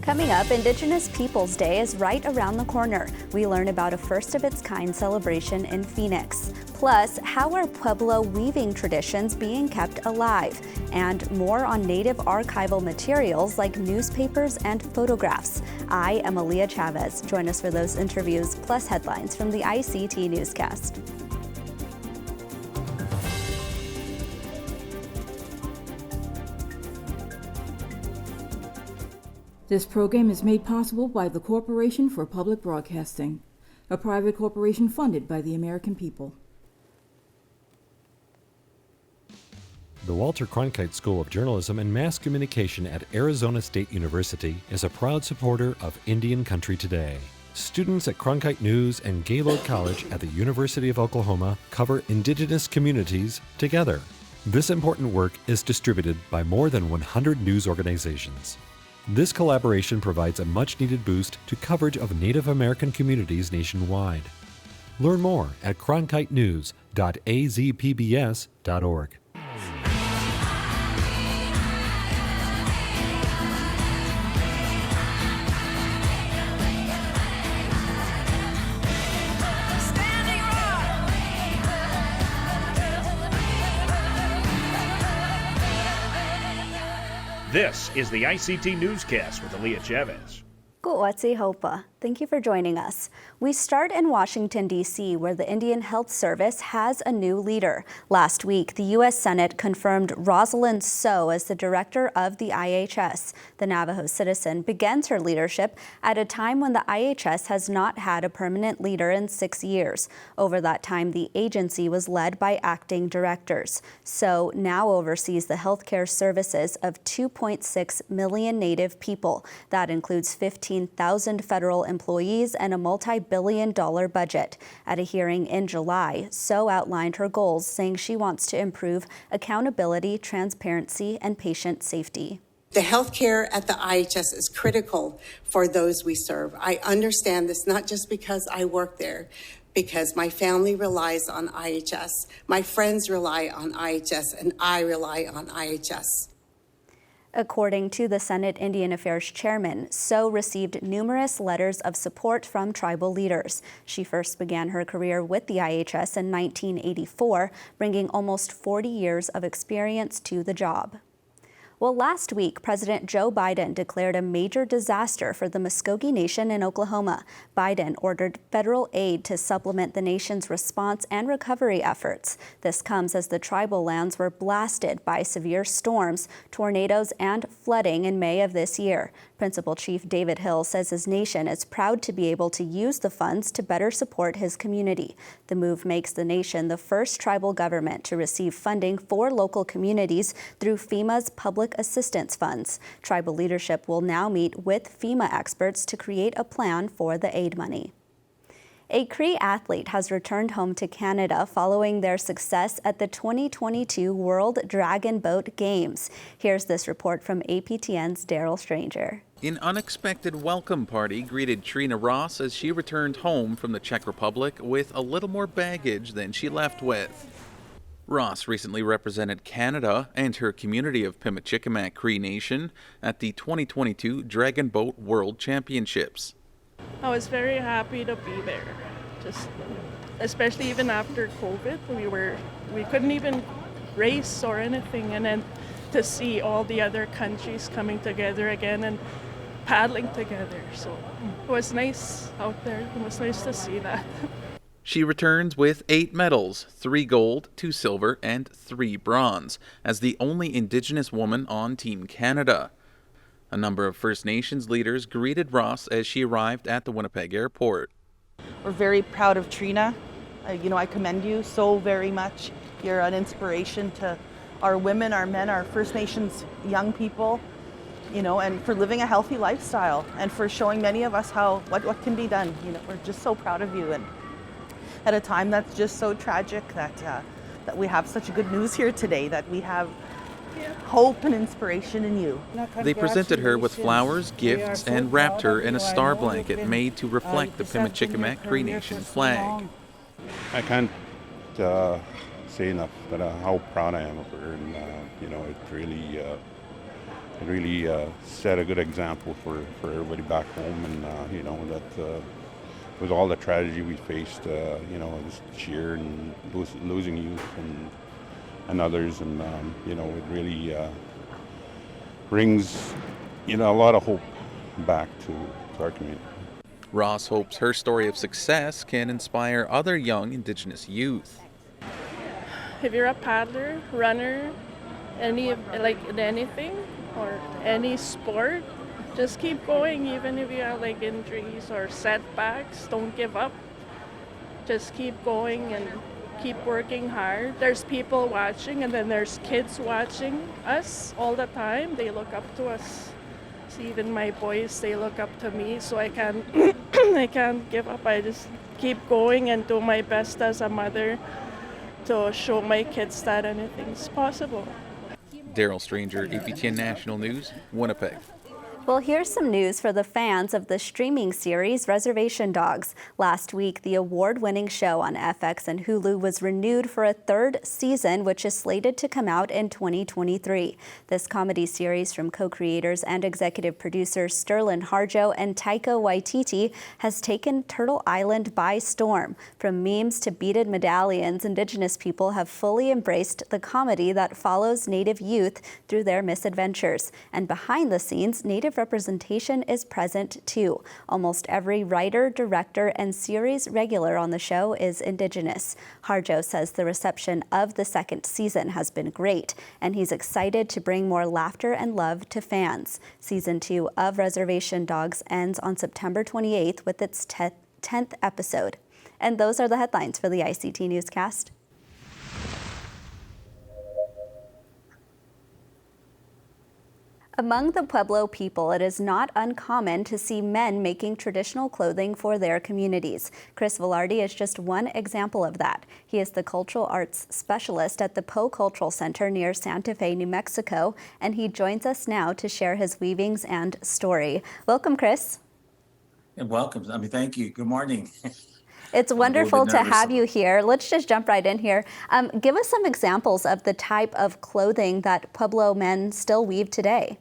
Coming up, Indigenous Peoples Day is right around the corner. We learn about a first-of-its-kind celebration in Phoenix. Plus, how are Pueblo weaving traditions being kept alive? And more on native archival materials like newspapers and photographs. I am Aaliyah Chavez. Join us for those interviews, plus headlines from the ICT Newscast. This program is made possible by the Corporation for Public Broadcasting, a private corporation funded by the American people. The Walter Cronkite School of Journalism and Mass Communication at Arizona State University is a proud supporter of Indian Country Today. Students at Cronkite News and Gaylord College at the University of Oklahoma cover Indigenous communities together. This important work is distributed by more than 100 news organizations. This collaboration provides a much-needed boost to coverage of Native American communities nationwide. Learn more at cronkitenews.azpbs.org. This is the ICT Newscast with Aaliyah Chavez. Ku'watsi Hopa. Thank you for joining us. We start in Washington, D.C., where the Indian Health Service has a new leader. Last week, the U.S. Senate confirmed Rosalind So as the director of the IHS. The Navajo citizen begins her leadership at a time when the IHS has not had a permanent leader in 6 years. Over that time, the agency was led by acting directors. So now oversees the healthcare services of 2.6 million Native people. That includes 15,000 federal employees and a multi-billion-dollar budget. At a hearing in July, So outlined her goals, saying she wants to improve accountability, transparency, and patient safety. The healthcare at the IHS is critical for those we serve. I understand this not just because I work there, because my family relies on IHS, my friends rely on IHS, and I rely on IHS. According to the Senate Indian Affairs Chairman, So received numerous letters of support from tribal leaders. She first began her career with the IHS in 1984, bringing almost 40 years of experience to the job. Well, last week, President Joe Biden declared a major disaster for the Muskogee Nation in Oklahoma. Biden ordered federal aid to supplement the nation's response and recovery efforts. This comes as the tribal lands were blasted by severe storms, tornadoes, and flooding in May of this year. Principal Chief David Hill says his nation is proud to be able to use the funds to better support his community. The move makes the nation the first tribal government to receive funding for local communities through FEMA's Public Assistance Funds. Tribal leadership will now meet with FEMA experts to create a plan for the aid money. A Cree athlete has returned home to Canada following their success at the 2022 World Dragon Boat Games. Here's this report from APTN's Daryl Stranger. An unexpected welcome party greeted Trina Ross as she returned home from the Czech Republic with a little more baggage than she left with. Ross recently represented Canada and her community of Pimachikamak Cree Nation at the 2022 Dragon Boat World Championships. I was very happy to be there, especially even after COVID. We couldn't even race or anything, and then to see all the other countries coming together again and paddling together. So it was nice out there. It was nice to see that. She returns with 8 medals, 3 gold, 2 silver, and 3 bronze, as the only Indigenous woman on Team Canada. A number of First Nations leaders greeted Ross as she arrived at the Winnipeg airport. We're very proud of Trina. I commend you so very much. You're an inspiration to our women, our men, our First Nations young people, and for living a healthy lifestyle and for showing many of us what can be done. We're just so proud of you, and at a time that's just so tragic that we have such good news here today, that we have hope and inspiration in you. They presented her with flowers, gifts, and wrapped her in a star blanket made to reflect the Pimachikamak Cree Nation flag. I can't say enough that how proud I am of her, and it really it really set a good example for everybody back home, and that with all the tragedy we faced, this year, and losing youth and others, and it really brings a lot of hope back to our community. Ross hopes her story of success can inspire other young Indigenous youth. If you're a paddler, runner, anything or any sport, just keep going even if you have injuries or setbacks. Don't give up. Just keep going and keep working hard. There's people watching, and then there's kids watching us all the time. They look up to us. See, even my boys, they look up to me, so I can't I can't give up. I just keep going and do my best as a mother to show my kids that anything's possible. Daryl Stranger, APTN National News, Winnipeg. Well, here's some news for the fans of the streaming series Reservation Dogs. Last week, the award-winning show on FX and Hulu was renewed for a third season, which is slated to come out in 2023. This comedy series from co-creators and executive producers Sterling Harjo and Taika Waititi has taken Turtle Island by storm. From memes to beaded medallions, Indigenous people have fully embraced the comedy that follows Native youth through their misadventures. And behind the scenes, Native representation is present too. Almost every writer, director, and series regular on the show is Indigenous. Harjo says the reception of the second season has been great, and he's excited to bring more laughter and love to fans. Season 2 of Reservation Dogs ends on September 28th with its 10th episode. And those are the headlines for the ICT Newscast. Among the Pueblo people, it is not uncommon to see men making traditional clothing for their communities. Chris Velarde is just one example of that. He is the cultural arts specialist at the Poe Cultural Center near Santa Fe, New Mexico, and he joins us now to share his weavings and story. Welcome, Chris. Welcome. Thank you. Good morning. It's wonderful to have you here. Let's just jump right in here. Give us some examples of the type of clothing that Pueblo men still weave today.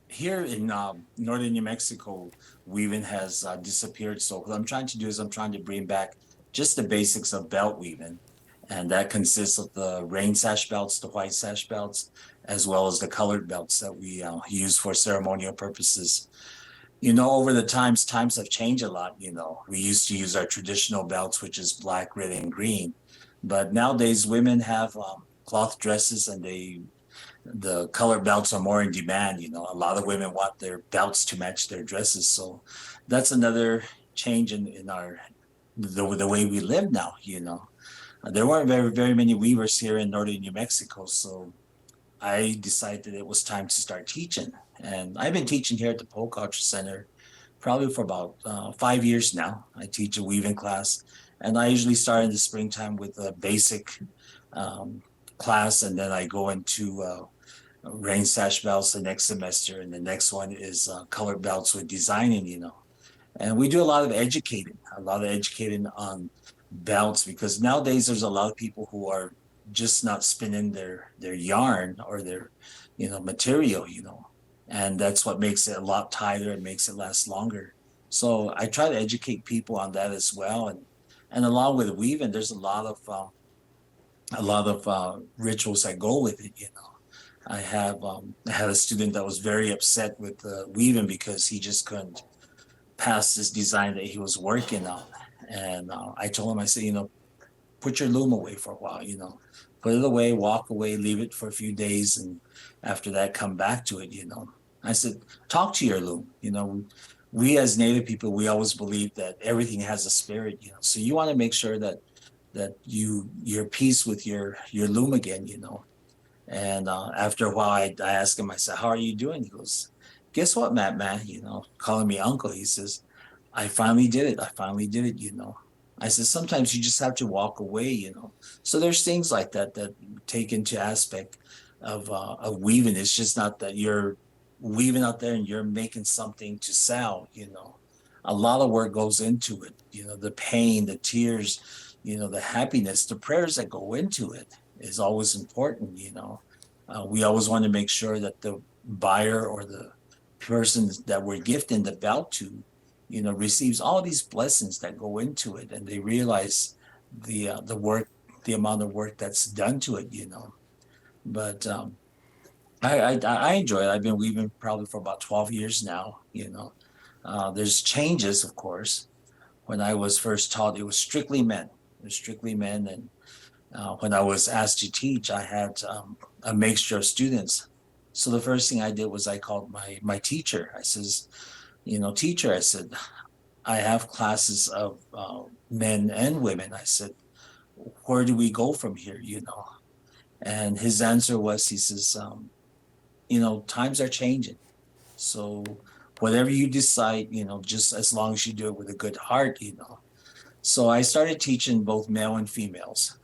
Here in northern New Mexico, weaving has disappeared. So what I'm trying to do is I'm trying to bring back just the basics of belt weaving. And that consists of the rain sash belts, the white sash belts, as well as the colored belts that we use for ceremonial purposes. Over the times have changed a lot. We used to use our traditional belts, which is black, red, and green. But nowadays, women have cloth dresses, and the colored belts are more in demand. A lot of women want their belts to match their dresses. So that's another change in the way we live now. There weren't very many weavers here in northern New Mexico. So I decided it was time to start teaching. And I've been teaching here at the Poe Cultural Center probably for about 5 years now. I teach a weaving class, and I usually start in the springtime with a basic class, and then I go into rain sash belts the next semester, and the next one is colored belts with designing. And we do a lot of educating on belts, because nowadays there's a lot of people who are just not spinning their yarn or their material, and that's what makes it a lot tighter and makes it last longer. So I try to educate people on that as well, and along with weaving, there's a lot of rituals that go with it. I had a student that was very upset with weaving because he just couldn't pass this design that he was working on, and I told him, I said, put your loom away for a while, put it away, walk away, leave it for a few days, and after that, come back to it. I said, talk to your loom. We as Native people, we always believe that everything has a spirit. So you want to make sure that you're peace with your loom again. And after a while, I asked him, I said, how are you doing? He goes, guess what, Matt, man, calling me uncle. He says, I finally did it. I said, sometimes you just have to walk away, So there's things like that take into aspect of weaving. It's just not that you're weaving out there and you're making something to sell, A lot of work goes into it, the pain, the tears, the happiness, the prayers that go into it is always important. We always want to make sure that the buyer or the person that we're gifting the belt to, receives all these blessings that go into it, and they realize the work, the amount of work that's done to it, But I enjoy it. I've been weaving probably for about 12 years now. There's changes, of course. When I was first taught, it was strictly men. It was strictly men, and when I was asked to teach, I had a mixture of students. So the first thing I did was I called my teacher. I says, teacher, I said, I have classes of men and women. I said, where do we go from here? And his answer was, he says, times are changing. So whatever you decide, just as long as you do it with a good heart, So I started teaching both male and females.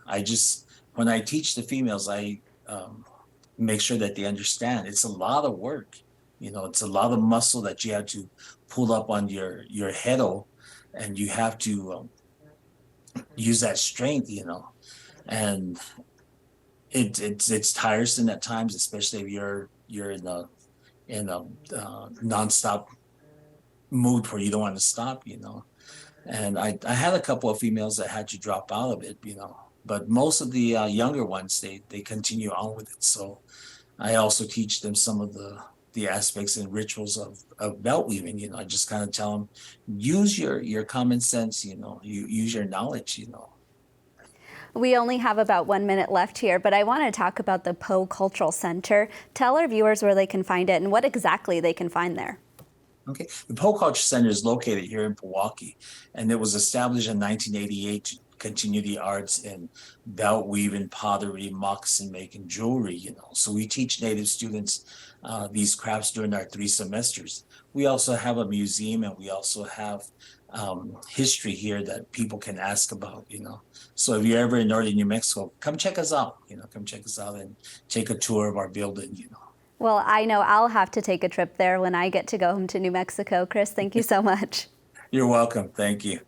When I teach the females, I make sure that they understand it's a lot of work. It's a lot of muscle that you have to pull up on your head, and you have to use that strength, and it's tiresome at times, especially if you're in a nonstop mood where you don't want to stop, And I had a couple of females that had to drop out of it, but most of the younger ones, they continue on with it. So I also teach them some of the aspects and rituals of belt weaving. I just kind of tell them, use your common sense, you use your knowledge, We only have about 1 minute left here, but I want to talk about the Poe Cultural Center. Tell our viewers where they can find it and what exactly they can find there. Okay, the Poe Culture Center is located here in Milwaukee, and it was established in 1988 to continue the arts in belt weaving, pottery, moccasin making, jewelry, So we teach Native students these crafts during our 3 semesters. We also have a museum, and we also have history here that people can ask about, So if you're ever in northern New Mexico, come check us out, come check us out and take a tour of our building, Well, I know I'll have to take a trip there when I get to go home to New Mexico. Chris, thank you so much. You're welcome. Thank you.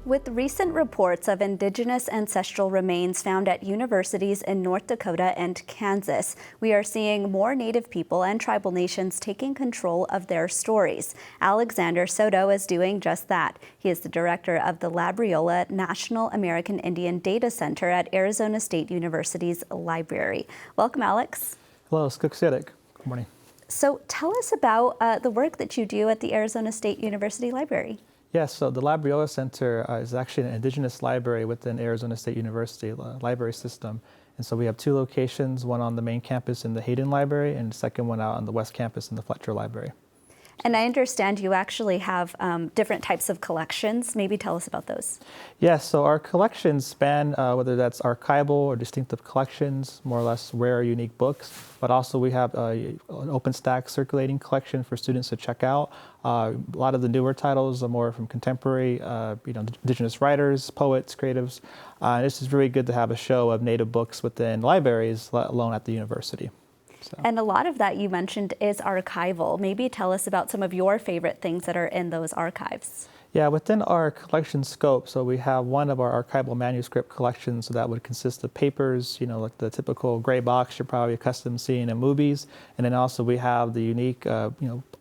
With recent reports of indigenous ancestral remains found at universities in North Dakota and Kansas, we are seeing more Native people and tribal nations taking control of their stories. Alexander Soto is doing just that. He is the director of the Labriola National American Indian Data Center at Arizona State University's library. Welcome, Alex. Hello, Skooksidek. Good morning. So tell us about the work that you do at the Arizona State University Library. Yes, so the Labriola Center is actually an indigenous library within Arizona State University library system. And so we have 2 locations, one on the main campus in the Hayden Library and the second one out on the west campus in the Fletcher Library. And I understand you actually have different types of collections. Maybe tell us about those. Yes, so our collections span whether that's archival or distinctive collections, more or less rare, unique books, but also we have an OpenStax circulating collection for students to check out. A lot of the newer titles are more from contemporary, indigenous writers, poets, creatives. It's just really good to have a show of Native books within libraries, let alone at the university. So. And a lot of that you mentioned is archival. Maybe tell us about some of your favorite things that are in those archives. Yeah, within our collection scope, so we have one of our archival manuscript collections, so that would consist of papers, like the typical gray box you're probably accustomed to seeing in movies, and then also we have the unique,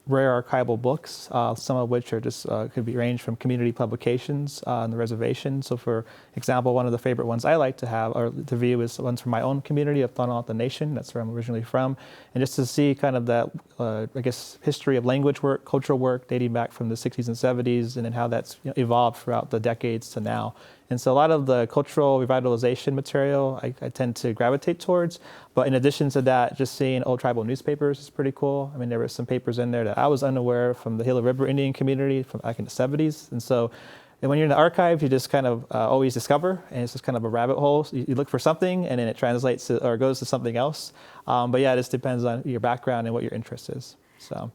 rare archival books, some of which are just could be ranged from community publications on the reservation. So, for example, one of the favorite ones I like to have or to view is ones from my own community of Pueblo Nation. That's where I'm originally from, and just to see kind of that, history of language work, cultural work dating back from the 60s and 70s, and then how that's evolved throughout the decades to now. And so a lot of the cultural revitalization material I tend to gravitate towards. But in addition to that, just seeing old tribal newspapers is pretty cool. I mean, there were some papers in there that I was unaware of from the Gila River Indian community from back in the 70s. And so when you're in the archive, you just kind of always discover, and it's just kind of a rabbit hole. So you look for something, and then it translates to, or goes to something else. But yeah, it just depends on your background and what your interest is. So.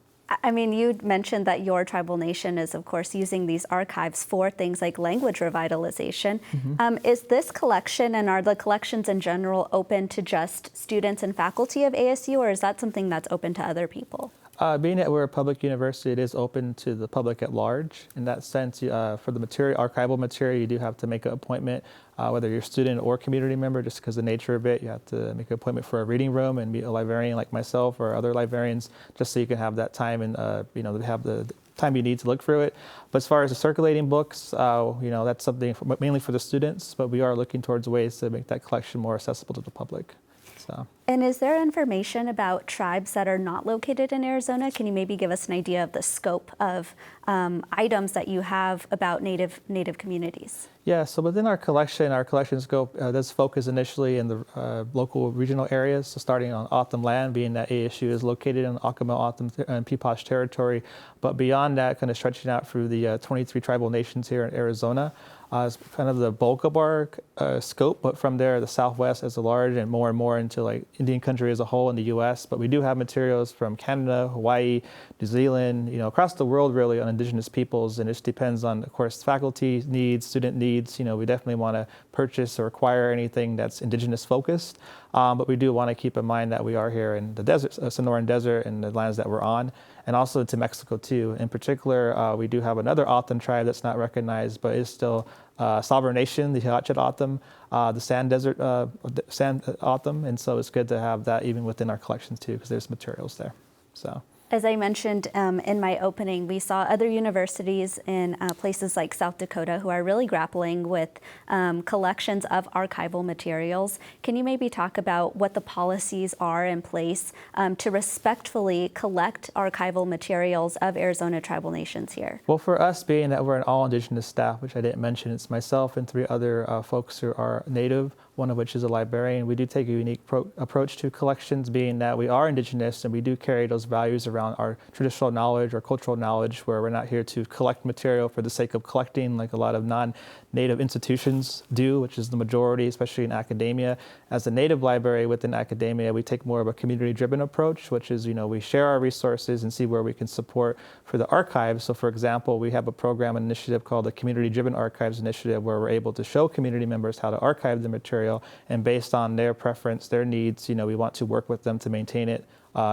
I mean, you mentioned that your tribal nation is, of course, using these archives for things like language revitalization. Mm-hmm. Is this collection and are the collections in general open to just students and faculty of ASU, or is that something that's open to other people? Being that we're a public university, it is open to the public at large. In that sense, for the archival material, you do have to make an appointment, whether you're a student or community member, just because of the nature of it. You have to make an appointment for a reading room and meet a librarian like myself or other librarians, just so you can have that time and have the time you need to look through it. But as far as the circulating books, that's something mainly for the students, but we are looking towards ways to make that collection more accessible to the public. So. And is there information about tribes that are not located in Arizona? Can you maybe give us an idea of the scope of items that you have about Native communities? Yeah, so within our collection scope does focus initially in the local regional areas, so starting on O'odham land, being that ASU is located in Acoma, O'odham, and Peepash territory, but beyond that, kind of stretching out through the 23 tribal nations here in Arizona. Is kind of the bulk of our scope, but from there, the Southwest as a large and more into like Indian country as a whole in the U.S. But we do have materials from Canada, Hawaii, New Zealand, across the world really on Indigenous peoples, and it just depends on, of course, faculty needs, student needs. We definitely want to purchase or acquire anything that's Indigenous focused, but we do want to keep in mind that we are here in the desert, Sonoran Desert, and the lands that we're on, and also to Mexico too. In particular, we do have another O'odham tribe that's not recognized, but is still sovereign nation, the Hiachit O'odham, the sand O'odham, and so it's good to have that even within our collections too, because there's materials there. So. As I mentioned in my opening, we saw other universities in places like South Dakota who are really grappling with collections of archival materials. Can you maybe talk about what the policies are in place to respectfully collect archival materials of Arizona tribal nations here? Well, for us, being that we're an all-Indigenous staff, which I didn't mention, it's myself and 3 other folks who are Native, one of which is a librarian. We do take a unique approach to collections, being that we are Indigenous and we do carry those values around our traditional knowledge or cultural knowledge, where we're not here to collect material for the sake of collecting like a lot of non-Native institutions do, which is the majority, especially in academia. As a Native library within academia, we take more of a community-driven approach, which is, we share our resources and see where we can support for the archives. So for example, we have a program initiative called the Community-Driven Archives Initiative, where we're able to show community members how to archive the material, and based on their preference, their needs, we want to work with them to maintain it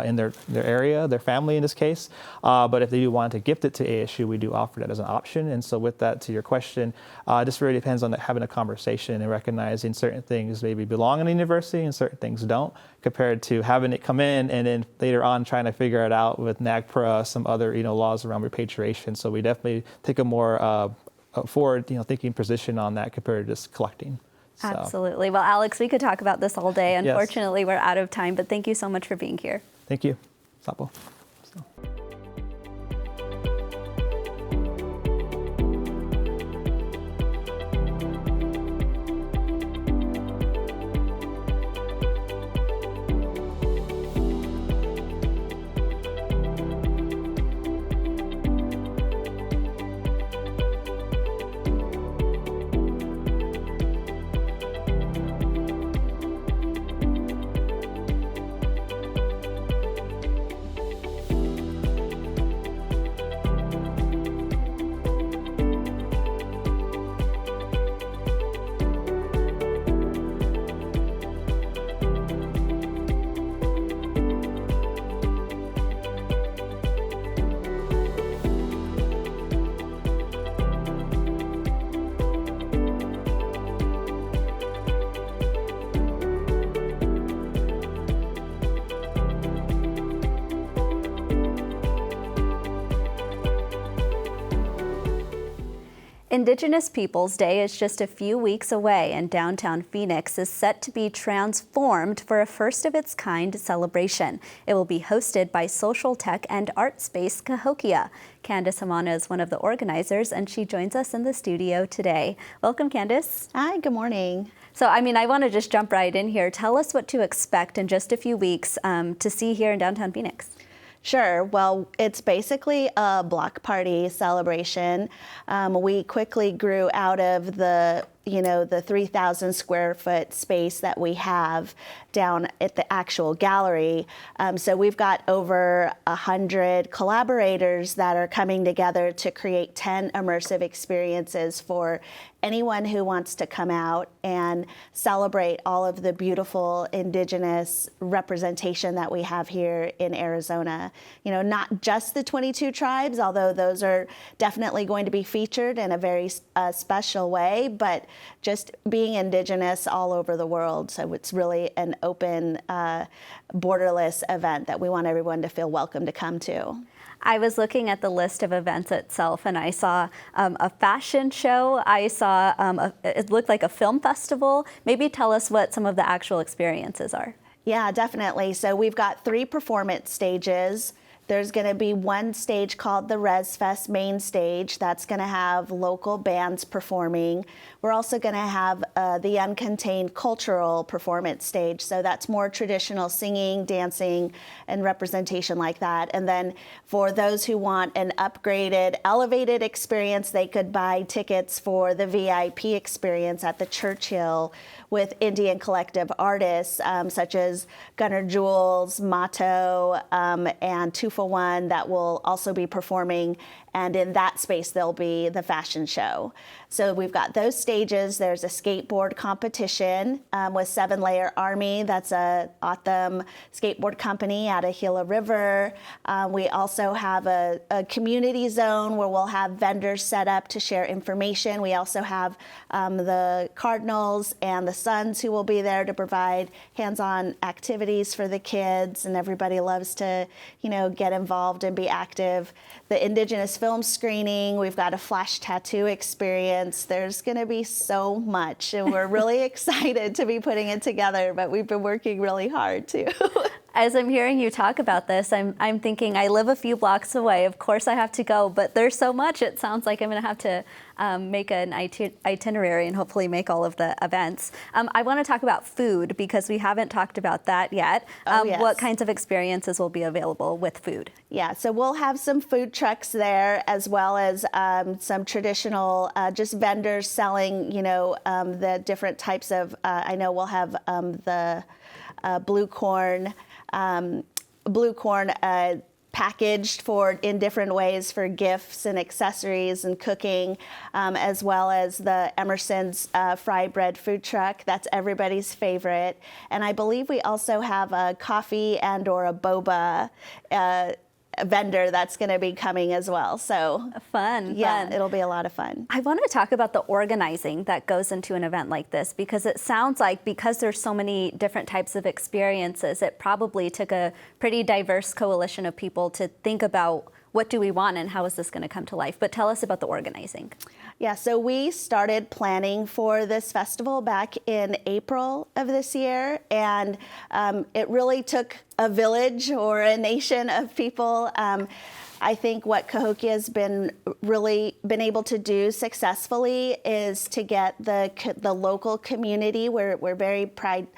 in their area, their family in this case. But if they do want to gift it to ASU, we do offer that as an option. And so with that, to your question, it just really depends on having a conversation and recognizing certain things maybe belong in the university and certain things don't, compared to having it come in and then later on trying to figure it out with NAGPRA, some other laws around repatriation. So we definitely take a more forward thinking position on that compared to just collecting. So. Absolutely. Well, Alex, we could talk about this all day. Yes. Unfortunately, we're out of time, but thank you so much for being here. Thank you. Sapo. Indigenous Peoples Day is just a few weeks away, and downtown Phoenix is set to be transformed for a first-of-its-kind celebration. It will be hosted by social tech and art space Cahokia. Candace Hamana is one of the organizers, and she joins us in the studio today. Welcome, Candace. Hi, good morning. So, I want to just jump right in here. Tell us what to expect in just a few weeks to see here in downtown Phoenix. Sure. Well, it's basically a block party celebration. We quickly grew out of the 3,000 square foot space that we have down at the actual gallery. So we've got over 100 collaborators that are coming together to create 10 immersive experiences for anyone who wants to come out and celebrate all of the beautiful Indigenous representation that we have here in Arizona. You know, not just the 22 tribes, although those are definitely going to be featured in a very special way, but just being Indigenous all over the world. So it's really an open, borderless event that we want everyone to feel welcome to come to. I was looking at the list of events itself, and I saw a fashion show. I saw it looked like a film festival. Maybe tell us what some of the actual experiences are. Yeah, definitely. So we've got 3 performance stages. There's going to be one stage called the Res Fest main stage. That's going to have local bands performing. We're also going to have the Uncontained cultural performance stage. So that's more traditional singing, dancing, and representation like that. And then for those who want an upgraded, elevated experience, they could buy tickets for the VIP experience at the Churchill with Indian collective artists such as Gunnar Jules, Mato, and 2 for 1 that will also be performing. And in that space, there'll be the fashion show. So we've got those stages. There's a skateboard competition with 7 Layer Army. That's a Otham skateboard company out of Gila River. We also have a community zone where we'll have vendors set up to share information. We also have the Cardinals and the Suns who will be there to provide hands-on activities for the kids, and everybody loves to, get involved and be active. The Indigenous film screening, we've got a flash tattoo experience. There's going to be so much, and we're really excited to be putting it together, but we've been working really hard too. As I'm hearing you talk about this, I'm thinking I live a few blocks away. Of course I have to go, but there's so much. It sounds like I'm going to have to make an itinerary and hopefully make all of the events. I want to talk about food because we haven't talked about that yet. Yes. What kinds of experiences will be available with food? Yeah, so we'll have some food trucks there as well as some traditional just vendors selling, the different types of, I know we'll have the blue corn packaged in different ways for gifts and accessories and cooking, as well as the Emerson's fry bread food truck. That's everybody's favorite. And I believe we also have a coffee and or a boba vendor that's going to be coming as well. So fun. It'll be a lot of fun. I want to talk about the organizing that goes into an event like this, because it sounds like because there's so many different types of experiences, it probably took a pretty diverse coalition of people to think about what do we want and how is this going to come to life. But tell us about the organizing. Yeah, so we started planning for this festival back in April of this year, and it really took a village or a nation of people. I think what Cahokia has been able to do successfully is to get the local community. We're very proud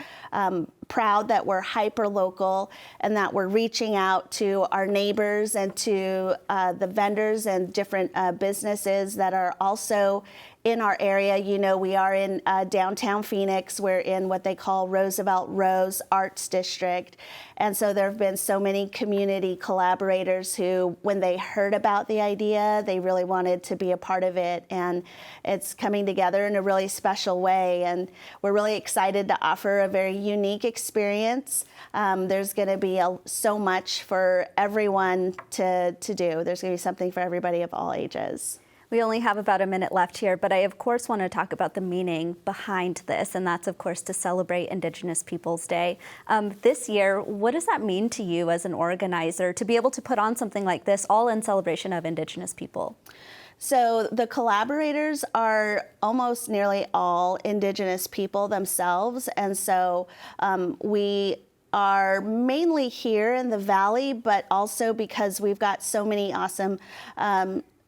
that we're hyper local and that we're reaching out to our neighbors and to the vendors and different businesses that are also in our area. We are in downtown Phoenix. We're in what they call Roosevelt Rose Arts District. And so there have been so many community collaborators who, when they heard about the idea, they really wanted to be a part of it. And it's coming together in a really special way. And we're really excited to offer a very unique experience. There's going to be so much for everyone to do. There's going to be something for everybody of all ages. We only have about a minute left here, but I, of course, want to talk about the meaning behind this, and that's, of course, to celebrate Indigenous Peoples Day. This year, what does that mean to you as an organizer to be able to put on something like this, all in celebration of Indigenous people? So the collaborators are almost nearly all Indigenous people themselves, and so we are mainly here in the Valley, but also because we've got so many awesome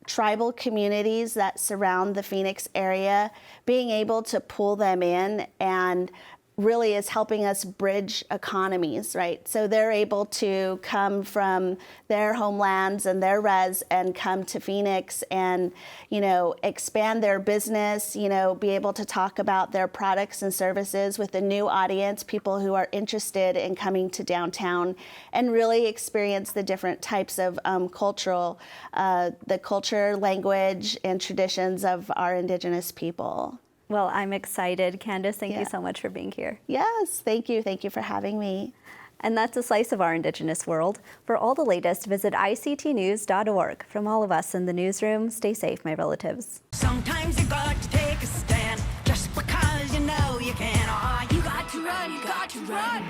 tribal communities that surround the Phoenix area, being able to pull them in and really is helping us bridge economies, right? So they're able to come from their homelands and their res and come to Phoenix and, expand their business, be able to talk about their products and services with a new audience, people who are interested in coming to downtown and really experience the different types of the culture, language, and traditions of our Indigenous people. Well, I'm excited. Candace, thank you so much for being here. Yes, thank you. Thank you for having me. And that's a slice of our Indigenous world. For all the latest, visit ictnews.org. From all of us in the newsroom, stay safe, my relatives. Sometimes you got to take a stand just because you know you can. Oh, you got to run, you got to run.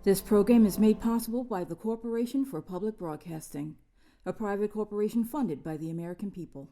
This program is made possible by the Corporation for Public Broadcasting, a private corporation funded by the American people.